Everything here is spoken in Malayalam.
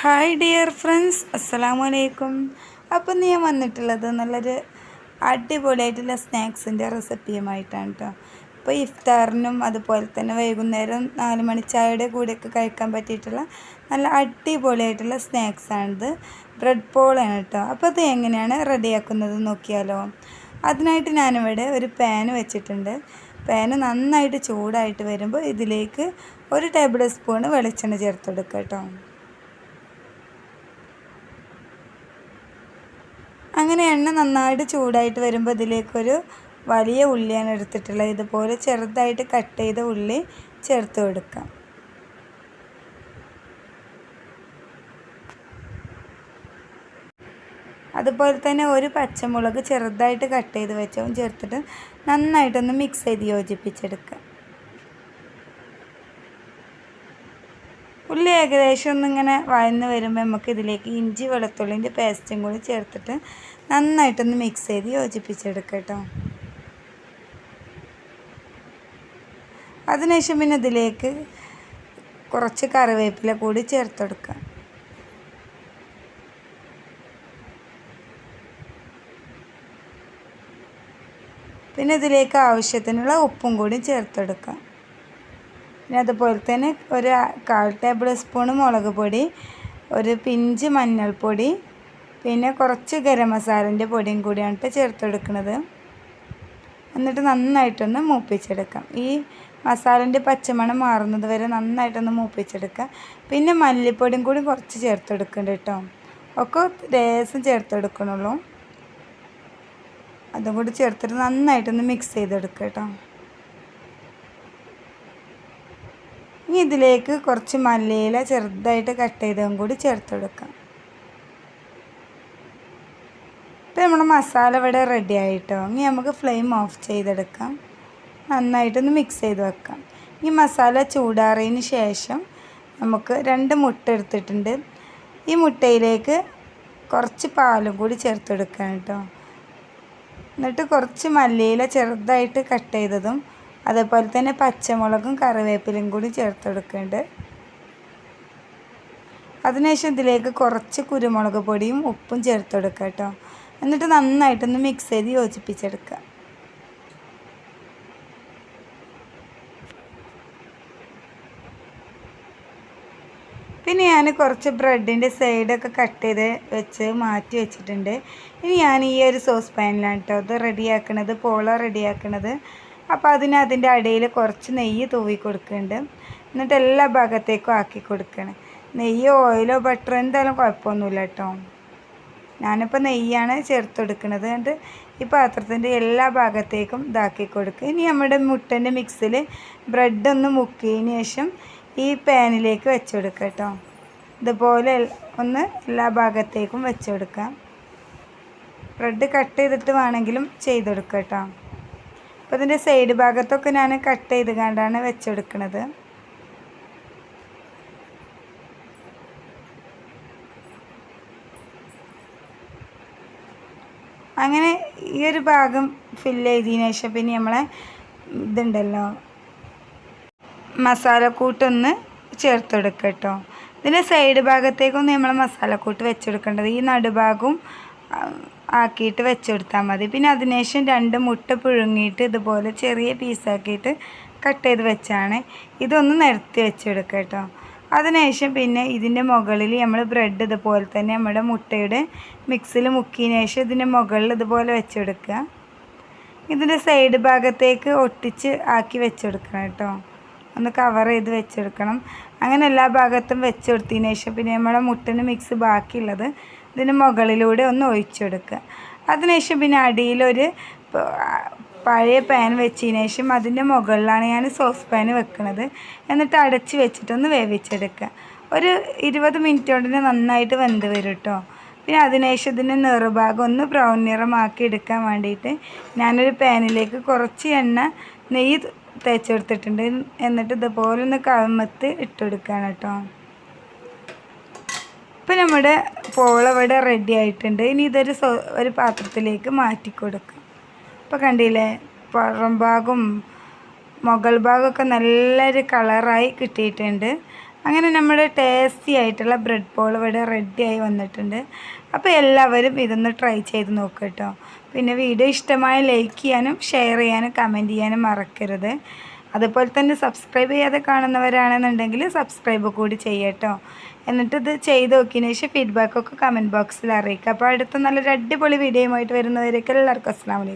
ഹായ് ഡിയർ ഫ്രണ്ട്സ്, അസ്സലാമു അലൈക്കും. അപ്പം ഞാൻ വന്നിട്ടുള്ളത് നല്ലൊരു അടിപൊളിയായിട്ടുള്ള സ്നാക്സിൻ്റെ റെസിപ്പിയുമായിട്ടാണ് കേട്ടോ. ഇപ്പോൾ ഇഫ്താറിനും അതുപോലെ തന്നെ വൈകുന്നേരം 4 മണി ചായയുടെ കൂടെയൊക്കെ കഴിക്കാൻ പറ്റിയിട്ടുള്ള നല്ല അടിപൊളിയായിട്ടുള്ള സ്നാക്സാണിത്. ബ്രെഡ് പോളയാണ് കേട്ടോ. അപ്പോൾ അത് എങ്ങനെയാണ് റെഡിയാക്കുന്നത് നോക്കിയാലോ. അതിനായിട്ട് ഞാനിവിടെ ഒരു പാൻ വെച്ചിട്ടുണ്ട്. പാന് നന്നായിട്ട് ചൂടായിട്ട് വരുമ്പോൾ ഇതിലേക്ക് 1 ടേബിൾ സ്പൂൺ വെളിച്ചെണ്ണ ചേർത്ത് കൊടുക്കുക കേട്ടോ. അങ്ങനെ എണ്ണ നന്നായിട്ട് ചൂടായിട്ട് വരുമ്പോൾ ഇതിലേക്കൊരു വലിയ ഉള്ളിയാണ് എടുത്തിട്ടുള്ളത്. ഇതുപോലെ ചെറുതായിട്ട് കട്ട് ചെയ്ത ഉള്ളി ചേർത്ത് കൊടുക്കാം. അതുപോലെ തന്നെ ഒരു പച്ചമുളക് ചെറുതായിട്ട് കട്ട് ചെയ്ത് വെച്ചതും ചേർത്തിട്ട് നന്നായിട്ടൊന്ന് മിക്സ് ചെയ്ത് യോജിപ്പിച്ചെടുക്കാം. ഉള്ളി ഏകദേശം ഒന്നിങ്ങനെ വഴന്ന് വരുമ്പോൾ നമുക്ക് ഇതിലേക്ക് ഇഞ്ചി വെളുത്തുള്ളിൻ്റെ പേസ്റ്റും കൂടി ചേർത്തിട്ട് നന്നായിട്ടൊന്ന് മിക്സ് ചെയ്ത് യോജിപ്പിച്ചെടുക്കാം കേട്ടോ. അതിനുശേഷം പിന്നെ ഇതിലേക്ക് കുറച്ച് കറിവേപ്പില കൂടി ചേർത്തെടുക്കാം. പിന്നെ ഇതിലേക്ക് ആവശ്യത്തിനുള്ള ഉപ്പും കൂടി ചേർത്തെടുക്കാം. പിന്നെ അതുപോലെ തന്നെ ഒരു 1/4 ടേബിൾ സ്പൂൺ മുളക് പൊടി, ഒരു പിഞ്ച് മഞ്ഞൾപ്പൊടി, പിന്നെ കുറച്ച് ഗരം മസാലൻ്റെ പൊടിയും കൂടിയാണ് ചേർത്തെടുക്കുന്നത്. എന്നിട്ട് നന്നായിട്ടൊന്ന് മൂപ്പിച്ചെടുക്കാം. ഈ മസാലൻ്റെ പച്ചമണം മാറുന്നത് വരെ നന്നായിട്ടൊന്ന് മൂപ്പിച്ചെടുക്കാം. പിന്നെ മല്ലിപ്പൊടിയും കൂടി കുറച്ച് ചേർത്തെടുക്കുന്നുണ്ട് കേട്ടോ. ഒക്കെ ലേശം ചേർത്തെടുക്കണുള്ളൂ. അതും കൂടി ചേർത്തിട്ട് നന്നായിട്ടൊന്ന് മിക്സ് ചെയ്തെടുക്കുക കേട്ടോ. ഇനി ഇതിലേക്ക് കുറച്ച് മല്ലിയില ചെറുതായിട്ട് കട്ട് ചെയ്തതും കൂടി ചേർത്തെടുക്കാം. ഇപ്പം നമ്മുടെ മസാല ഇവിടെ റെഡി ആയിട്ടോ. ഇനി നമുക്ക് ഫ്ലെയിം ഓഫ് ചെയ്തെടുക്കാം. നന്നായിട്ടൊന്ന് മിക്സ് ചെയ്ത് വെക്കാം. ഈ മസാല ചൂടാറിയതിന് ശേഷം നമുക്ക് 2 മുട്ട എടുത്തിട്ടുണ്ട്. ഈ മുട്ടയിലേക്ക് കുറച്ച് പാലും കൂടി ചേർത്തെടുക്കാം കേട്ടോ. എന്നിട്ട് കുറച്ച് മല്ലിയില ചെറുതായിട്ട് കട്ട് ചെയ്തതും അതേപോലെ തന്നെ പച്ചമുളകും കറിവേപ്പിലയും കൂടി ചേർത്തെടുക്കുന്നുണ്ട്. അതിനുശേഷം ഇതിലേക്ക് കുറച്ച് കുരുമുളക് പൊടിയും ഉപ്പും ചേർത്തെടുക്കുക കേട്ടോ. എന്നിട്ട് നന്നായിട്ടൊന്ന് മിക്സ് ചെയ്ത് യോജിപ്പിച്ചെടുക്കുക. പിന്നെ ഞാൻ കുറച്ച് ബ്രെഡിൻ്റെ സൈഡൊക്കെ കട്ട് ചെയ്ത് വെച്ച് മാറ്റി വെച്ചിട്ടുണ്ട്. ഇനി ഞാൻ ഈ ഒരു സോസ് പാനിലാണ് കേട്ടോ അത് റെഡിയാക്കണത്, പോള റെഡിയാക്കണത്. അപ്പോൾ അതിൻ്റെ അടിയിൽ കുറച്ച് നെയ്യ് തൂവി കൊടുക്കുന്നുണ്ട്. എന്നിട്ട് എല്ലാ ഭാഗത്തേക്കും ആക്കി കൊടുക്കണം. നെയ്യോ ഓയിലോ ബട്ടറോ എന്തായാലും കുഴപ്പമൊന്നുമില്ല കേട്ടോ. ഞാനിപ്പോൾ നെയ്യാണ് ചേർത്ത് കൊടുക്കുന്നത്. എന്നിട്ട് ഈ പാത്രത്തിൻ്റെ എല്ലാ ഭാഗത്തേക്കും ഇതാക്കി കൊടുക്കുക. ഇനി നമ്മുടെ മുട്ടൻ്റെ മിക്സിൽ ബ്രെഡൊന്ന് മുക്കിയതിന് ശേഷം ഈ പാനിലേക്ക് വെച്ച് കൊടുക്കുക കേട്ടോ. ഇതുപോലെ ഒന്ന് എല്ലാ ഭാഗത്തേക്കും വെച്ച് കൊടുക്കാം. ബ്രെഡ് കട്ട് ചെയ്തിട്ട് വേണമെങ്കിലും ചെയ്തെടുക്കുക കേട്ടോ. അപ്പോൾ ഇതിൻ്റെ സൈഡ് ഭാഗത്തൊക്കെ ഞാൻ കട്ട് ചെയ്ത് കണ്ടാണ് വെച്ചെടുക്കുന്നത്. അങ്ങനെ ഈ ഒരു ഭാഗം ഫില്ല് ചെയ്തതിന് ശേഷം പിന്നെ നമ്മളെ ഇതുണ്ടല്ലോ മസാലക്കൂട്ടൊന്ന് ചേർത്തെടുക്കുക കേട്ടോ. ഇതിൻ്റെ സൈഡ് ഭാഗത്തേക്കൊന്ന് നമ്മൾ മസാലക്കൂട്ട് വെച്ചെടുക്കേണ്ടത്. ഈ നടുഭാഗവും ആക്കിയിട്ട് വെച്ചെടുത്താൽ മതി. പിന്നെ അതിനുശേഷം 2 മുട്ട പുഴുങ്ങിയിട്ട് ഇതുപോലെ ചെറിയ പീസാക്കിയിട്ട് കട്ട് ചെയ്ത് വെച്ചാണ് ഇതൊന്ന് നിരത്തി വെച്ചെടുക്കുക കേട്ടോ. അതിനുശേഷം പിന്നെ ഇതിൻ്റെ മുകളിൽ നമ്മൾ ബ്രെഡ് ഇതുപോലെ തന്നെ നമ്മുടെ മുട്ടയുടെ മിക്സിൽ മുക്കിയതിന് ശേഷം ഇതിൻ്റെ മുകളിൽ ഇതുപോലെ വെച്ചെടുക്കുക. ഇതിൻ്റെ സൈഡ് ഭാഗത്തേക്ക് ഒട്ടിച്ച് ആക്കി വെച്ചെടുക്കണം കേട്ടോ. ഒന്ന് കവർ ചെയ്ത് വെച്ചെടുക്കണം. അങ്ങനെ എല്ലാ ഭാഗത്തും വെച്ചെടുത്തതിന് ശേഷം പിന്നെ നമ്മുടെ മുട്ടൻ്റെ മിക്സ് ബാക്കിയുള്ളത് ഇതിന് മുകളിലൂടെ ഒന്ന് ഒഴിച്ചെടുക്കുക. അതിനുശേഷം പിന്നെ അടിയിലൊരു പഴയ പാൻ വെച്ചതിന് ശേഷം അതിൻ്റെ മുകളിലാണ് ഞാൻ സോസ് പാൻ വെക്കുന്നത്. എന്നിട്ട് അടച്ച് വെച്ചിട്ടൊന്ന് വേവിച്ചെടുക്കുക. ഒരു 20 മിനിറ്റ് കൊണ്ട് നന്നായിട്ട് വെന്ത് വരും കേട്ടോ. പിന്നെ അതിനുശേഷം ഇതിൻ്റെ നിറഭാഗം ഒന്ന് ബ്രൗൺ നിറമാക്കി എടുക്കാൻ വേണ്ടിയിട്ട് ഞാനൊരു പാനിലേക്ക് കുറച്ച് നെയ്യ് തേച്ചെടുത്തിട്ടുണ്ട്. എന്നിട്ട് ഇതുപോലെ ഒന്ന് കമത്ത് ഇട്ടെടുക്കുകയാണ് കേട്ടോ. ഇപ്പോൾ നമ്മുടെ പോള ഇവിടെ റെഡി ആയിട്ടുണ്ട്. ഇനി ഇതൊരു ഒരു പാത്രത്തിലേക്ക് മാറ്റി കൊടുക്കാം. ഇപ്പോൾ കണ്ടില്ലേ, പുറം ഭാഗവും മുകൾ ഭാഗമൊക്കെ നല്ലൊരു കളറായി കിട്ടിയിട്ടുണ്ട്. അങ്ങനെ നമ്മുടെ ടേസ്റ്റി ആയിട്ടുള്ള ബ്രെഡ് പോൾ ഇവിടെ റെഡിയായി വന്നിട്ടുണ്ട്. അപ്പോൾ എല്ലാവരും ഇതൊന്ന് ട്രൈ ചെയ്ത് നോക്കുക കേട്ടോ. പിന്നെ വീഡിയോ ഇഷ്ടമായ ലൈക്ക് ചെയ്യാനും ഷെയർ ചെയ്യാനും കമൻറ്റ് ചെയ്യാനും മറക്കരുത്. അതുപോലെ തന്നെ സബ്സ്ക്രൈബ് ചെയ്യാതെ കാണുന്നവരാണെന്നുണ്ടെങ്കിൽ സബ്സ്ക്രൈബ് കൂടി ചെയ്യട്ടോ. എന്നിട്ടിത് ചെയ്ത് നോക്കിയതിന് ശേഷം ഫീഡ്ബാക്കൊക്കെ കമൻറ്റ് ബോക്സിൽ അറിയിക്കുക. അപ്പോൾ അടുത്ത നല്ലൊരു അടിപൊളി വീഡിയോയുമായിട്ട് വരുന്നവരേക്കും എല്ലാവർക്കും അസ്സലാമു അലൈക്കും.